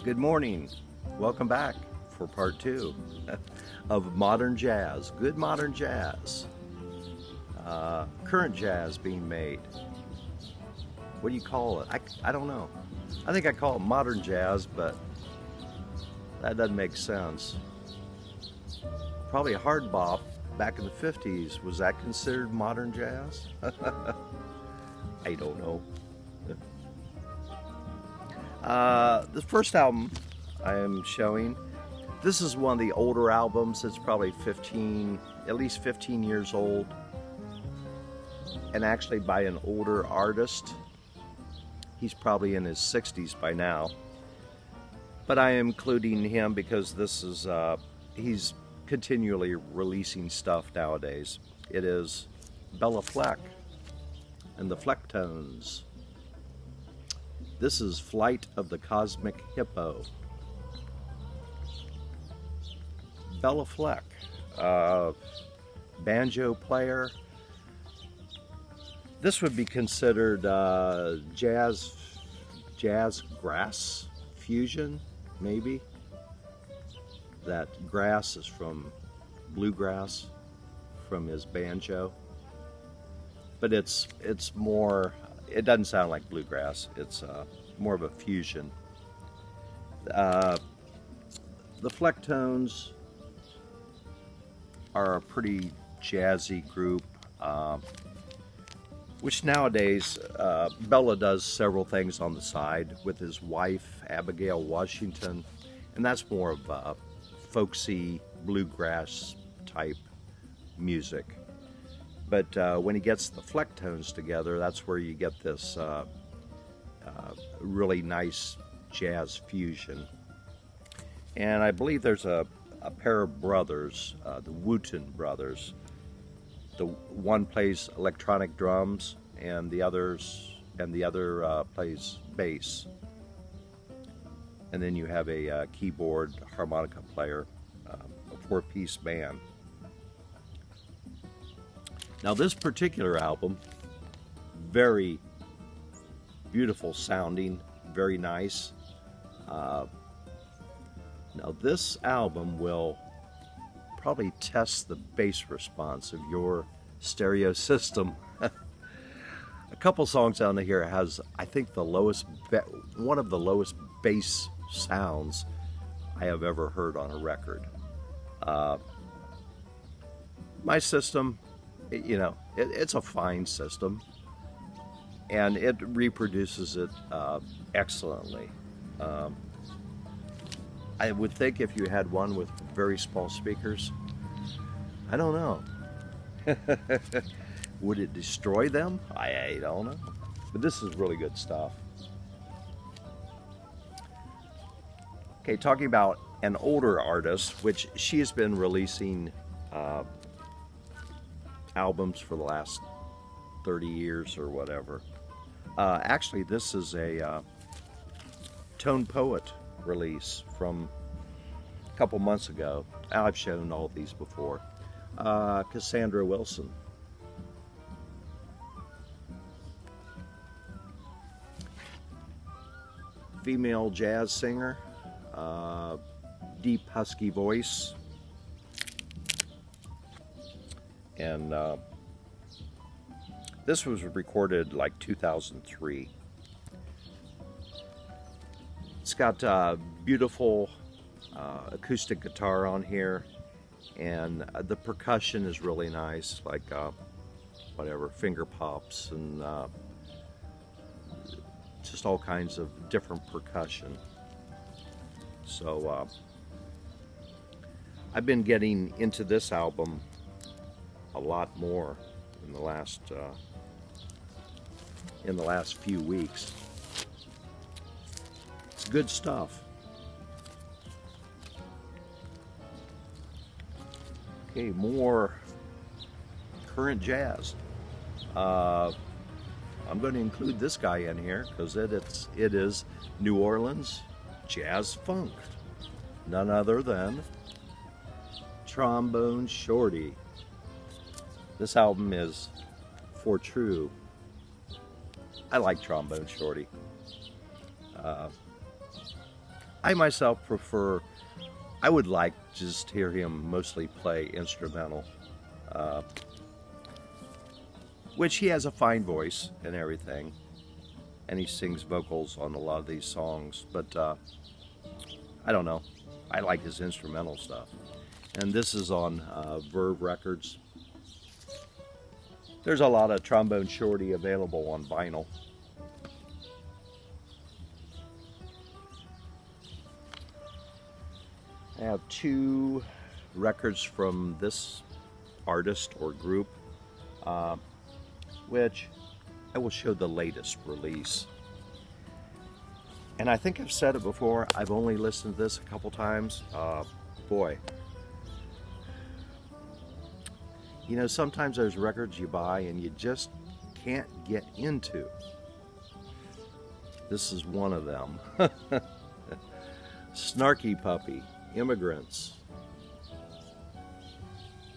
Good morning. Welcome back for part 2 of modern jazz. Good modern jazz. Current jazz being made. What do you call it? I don't know. I think I call it modern jazz, but that doesn't make sense. Probably a hard bop back in the 50s. Was that considered modern jazz? I don't know. The first album I am showing, this is one of the older albums. It's probably at least 15 years old, and actually by an older artist. He's probably in his 60s by now, but I am including him because this is he's continually releasing stuff nowadays. It is Bela Fleck and the Flecktones. This is Flight of the Cosmic Hippo. Bela Fleck, banjo player. This would be considered jazz grass fusion, maybe. That grass is from bluegrass, from his banjo. But it's more, it doesn't sound like bluegrass. It's more of a fusion. The Flecktones are a pretty jazzy group, which nowadays Bela does several things on the side with his wife, Abigail Washington, and that's more of folksy bluegrass type music. But when he gets the Flecktones together, that's where you get this really nice jazz fusion. And I believe there's a pair of brothers, the Wooten brothers. The one plays electronic drums, and the other plays bass. And then you have a keyboard harmonica player, a 4-piece band. Now this particular album, very beautiful sounding, very nice. Now this album will probably test the bass response of your stereo system. A couple songs on here has, I think, one of the lowest bass sounds I have ever heard on a record. My system, you know, it's a fine system, and it reproduces it excellently. I would think if you had one with very small speakers, I don't know. Would it destroy them? I don't know. But this is really good stuff. Okay, talking about an older artist, which she has been releasing albums for the last 30 years or whatever. Actually, this is a Tone Poet release from a couple months ago. I've shown all these before. Cassandra Wilson. Female jazz singer, deep husky voice, and this was recorded like 2003. It's got beautiful acoustic guitar on here, and the percussion is really nice, like whatever, finger pops and just all kinds of different percussion. So I've been getting into this album a lot more in the last few weeks. It's good stuff. Okay, more current jazz. I'm going to include this guy in here because it is New Orleans jazz funk. None other than Trombone Shorty. This album is For True. I like Trombone Shorty. I myself prefer, I would like to just hear him mostly play instrumental, which he has a fine voice and everything, and he sings vocals on a lot of these songs, but I don't know. I like his instrumental stuff. And this is on Verve Records. There's a lot of Trombone Shorty available on vinyl. I have 2 records from this artist or group, which I will show the latest release. And I think I've said it before, I've only listened to this a couple times. Boy. You know, sometimes there's records you buy and you just can't get into. This is one of them. Snarky Puppy, Immigrants.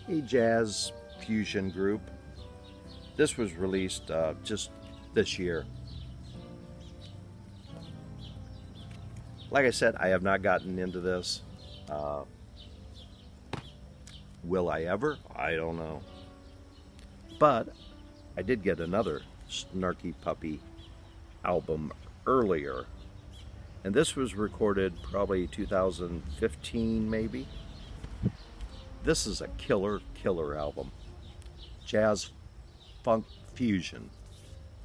A jazz fusion group. This was released just this year. Like I said, I have not gotten into this. Will I ever? I don't know. But I did get another Snarky Puppy album earlier. And this was recorded probably 2015 maybe. This is a killer album. Jazz funk fusion.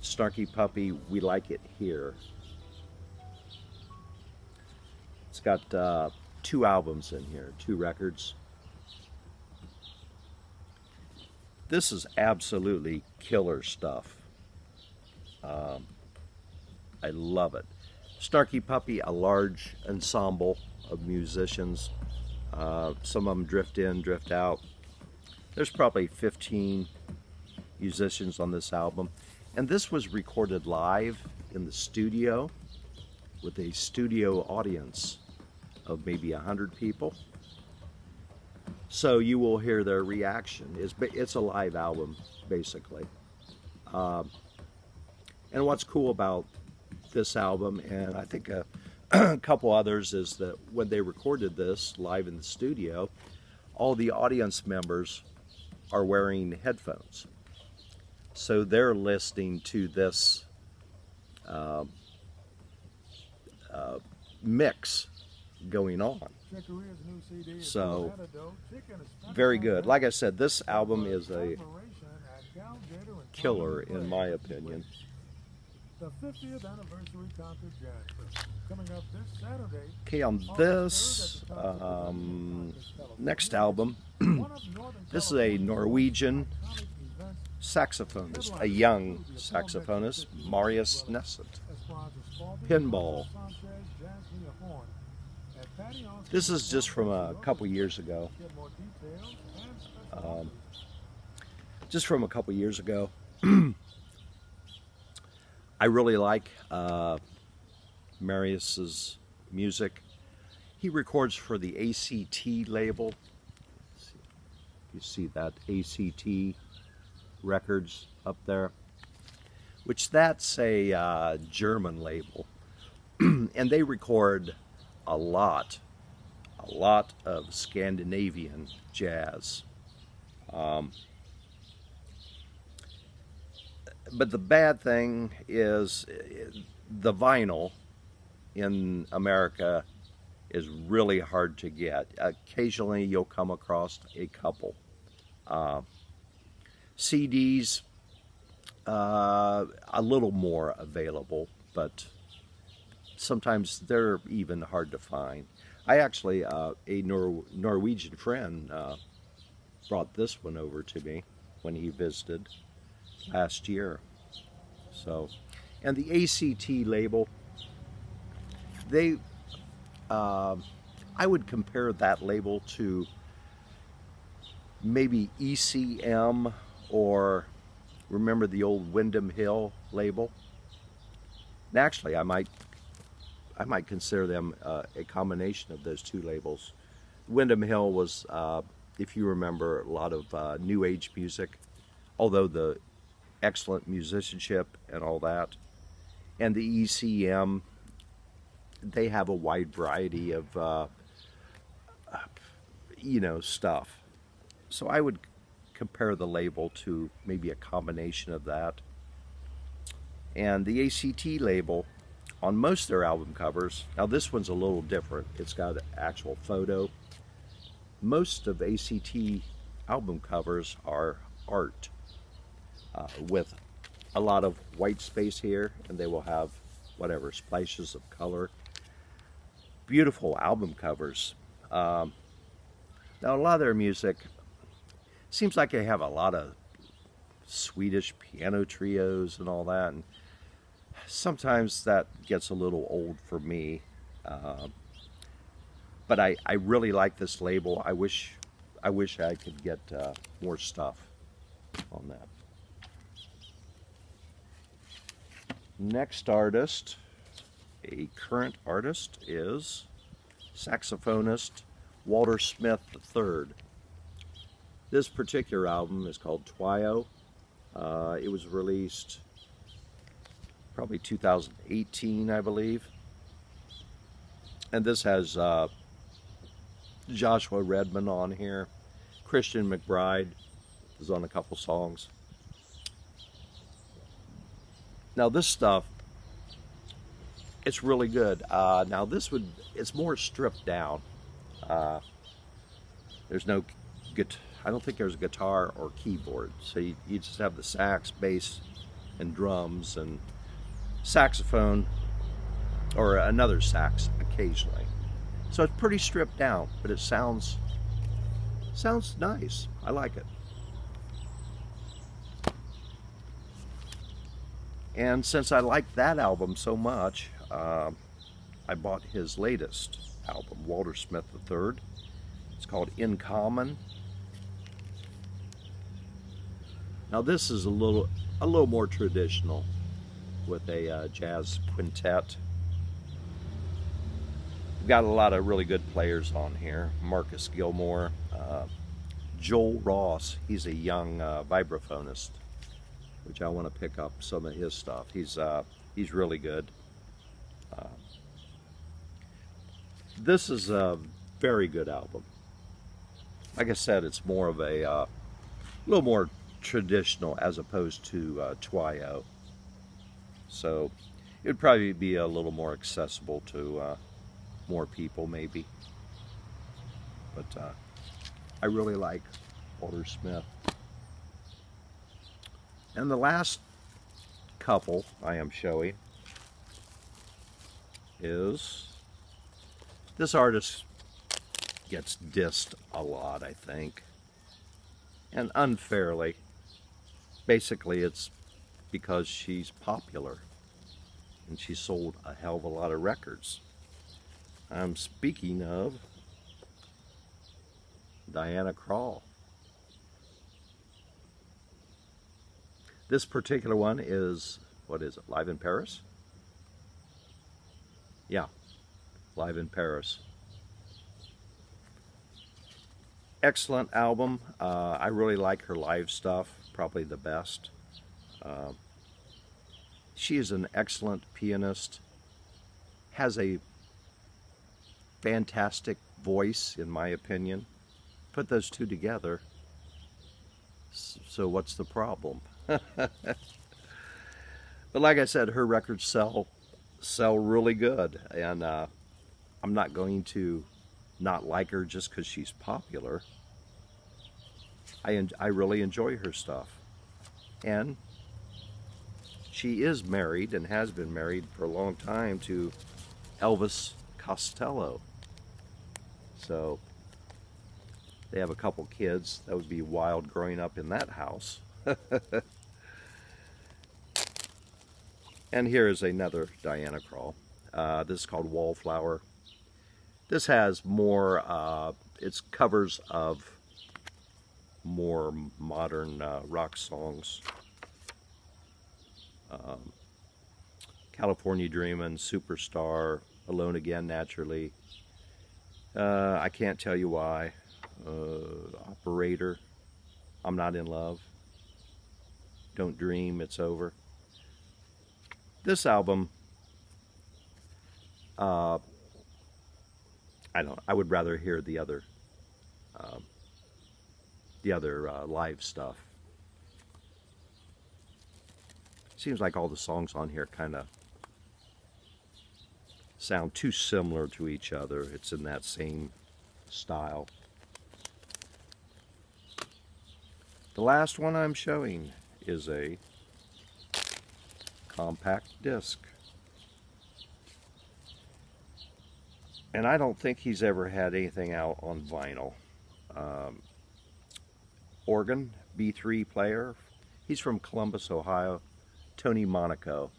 Snarky Puppy, we like it here. It's got 2 albums in here, 2 records. This is absolutely killer stuff. I love it. Starkey Puppy, a large ensemble of musicians. Some of them drift in, drift out. There's probably 15 musicians on this album. And this was recorded live in the studio with a studio audience of maybe 100 people. So you will hear their reaction. It's a live album, basically. And what's cool about this album, and I think a couple others, is that when they recorded this live in the studio, all the audience members are wearing headphones. So they're listening to this mix going on. So very good. Like I said, this album is a killer in my opinion. The 50th anniversary concert jazz coming up this Saturday. Okay, on this next album, this is a Norwegian saxophonist, a young saxophonist, Marius Neset. Pinball. This is just from a couple years ago. Just from a couple years ago. I really like Marius's music. He records for the ACT label. You see that ACT Records up there, which that's a German label, and they record a lot of Scandinavian jazz. But the bad thing is the vinyl in America is really hard to get. Occasionally you'll come across a couple. CDs, a little more available, but sometimes they're even hard to find. I actually, a Norwegian friend brought this one over to me when he visited last year. So, and the ACT label, they, I would compare that label to maybe ECM, or remember the old Windham Hill label? And actually, I might consider them a combination of those two labels. Windham Hill was, if you remember, a lot of New Age music, although the excellent musicianship and all that. And the ECM, they have a wide variety of, you know, stuff. So I would compare the label to maybe a combination of that. And the ACT label on most of their album covers, now this one's a little different. It's got an actual photo. Most of ACT album covers are art with a lot of white space here, and they will have whatever splashes of color. Beautiful album covers. Now a lot of their music seems like they have a lot of Swedish piano trios and all that, and sometimes that gets a little old for me. But I really like this label. I wish I could get more stuff on that. Next artist, a current artist, is saxophonist Walter Smith III. This particular album is called Twio. It was released probably 2018, I believe. And this has Joshua Redman on here. Christian McBride is on a couple songs. Now this stuff, it's really good. Now it's more stripped down. There's no I don't think there's a guitar or keyboard. So you just have the sax, bass, and drums, and saxophone, or another sax occasionally. So it's pretty stripped down, but it sounds nice. I like it. And since I like that album so much, I bought his latest album, Walter Smith III. It's called In Common. Now this is a little more traditional, with a jazz quintet. We've got a lot of really good players on here. Marcus Gilmore, Joel Ross. He's a young vibraphonist, which I want to pick up some of his stuff. He's really good. This is a very good album. Like I said, it's more of a little more traditional as opposed to Twio. So it would probably be a little more accessible to more people, maybe. But I really like Walter Smith. And the last couple I am showing is, this artist gets dissed a lot, I think, and unfairly. Basically, it's because she's popular and she sold a hell of a lot of records. I'm speaking of Diana Krall. This particular one is, what is it, Live in Paris? Yeah, Live in Paris. Excellent album. I really like her live stuff, probably the best. She is an excellent pianist, has a fantastic voice, in my opinion. Put those two together, so what's the problem? But like I said, her records sell really good, and I'm not going to not like her just because she's popular. I really enjoy her stuff, and she is married and has been married for a long time to Elvis Costello. So they have a couple kids. That would be wild growing up in that house. And here is another Diana Krall. This is called Wallflower. This has more, it's covers of more modern rock songs. California Dreamin', Superstar, Alone Again, Naturally. I Can't Tell You Why. Operator, I'm Not in Love. Don't Dream, It's Over. This album I don't. I would rather hear the other live stuff. Seems like all the songs on here kind of sound too similar to each other. It's in that same style. The last one I'm showing is a compact disc. And I don't think he's ever had anything out on vinyl. Organ, B3 player. He's from Columbus, Ohio. Tony Monaco.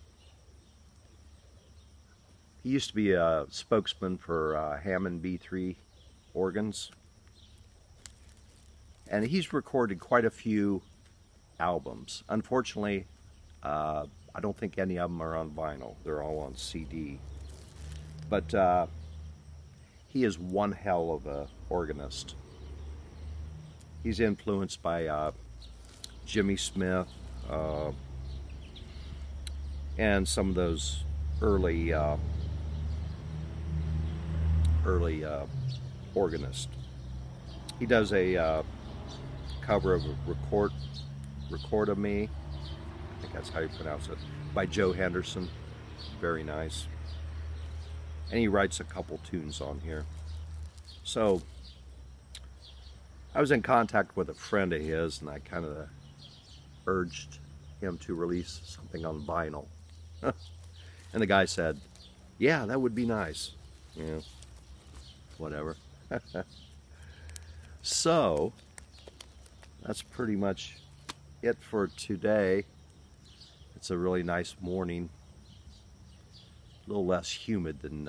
He used to be a spokesman for Hammond B3 organs. And he's recorded quite a few albums. Unfortunately, I don't think any of them are on vinyl. They're all on CD. But he is one hell of a organist. He's influenced by Jimmy Smith and some of those early organists. He does a cover of Record of Me, I think that's how you pronounce it, by Joe Henderson. Very nice. And he writes a couple tunes on here. So I was in contact with a friend of his, and I kind of urged him to release something on vinyl. And the guy said, yeah, that would be nice. Yeah, whatever. So that's pretty much it for today. It's a really nice morning. A little less humid than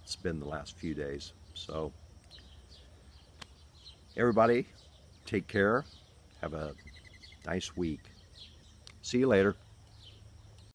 it's been the last few days. So everybody, take care. Have a nice week. See you later.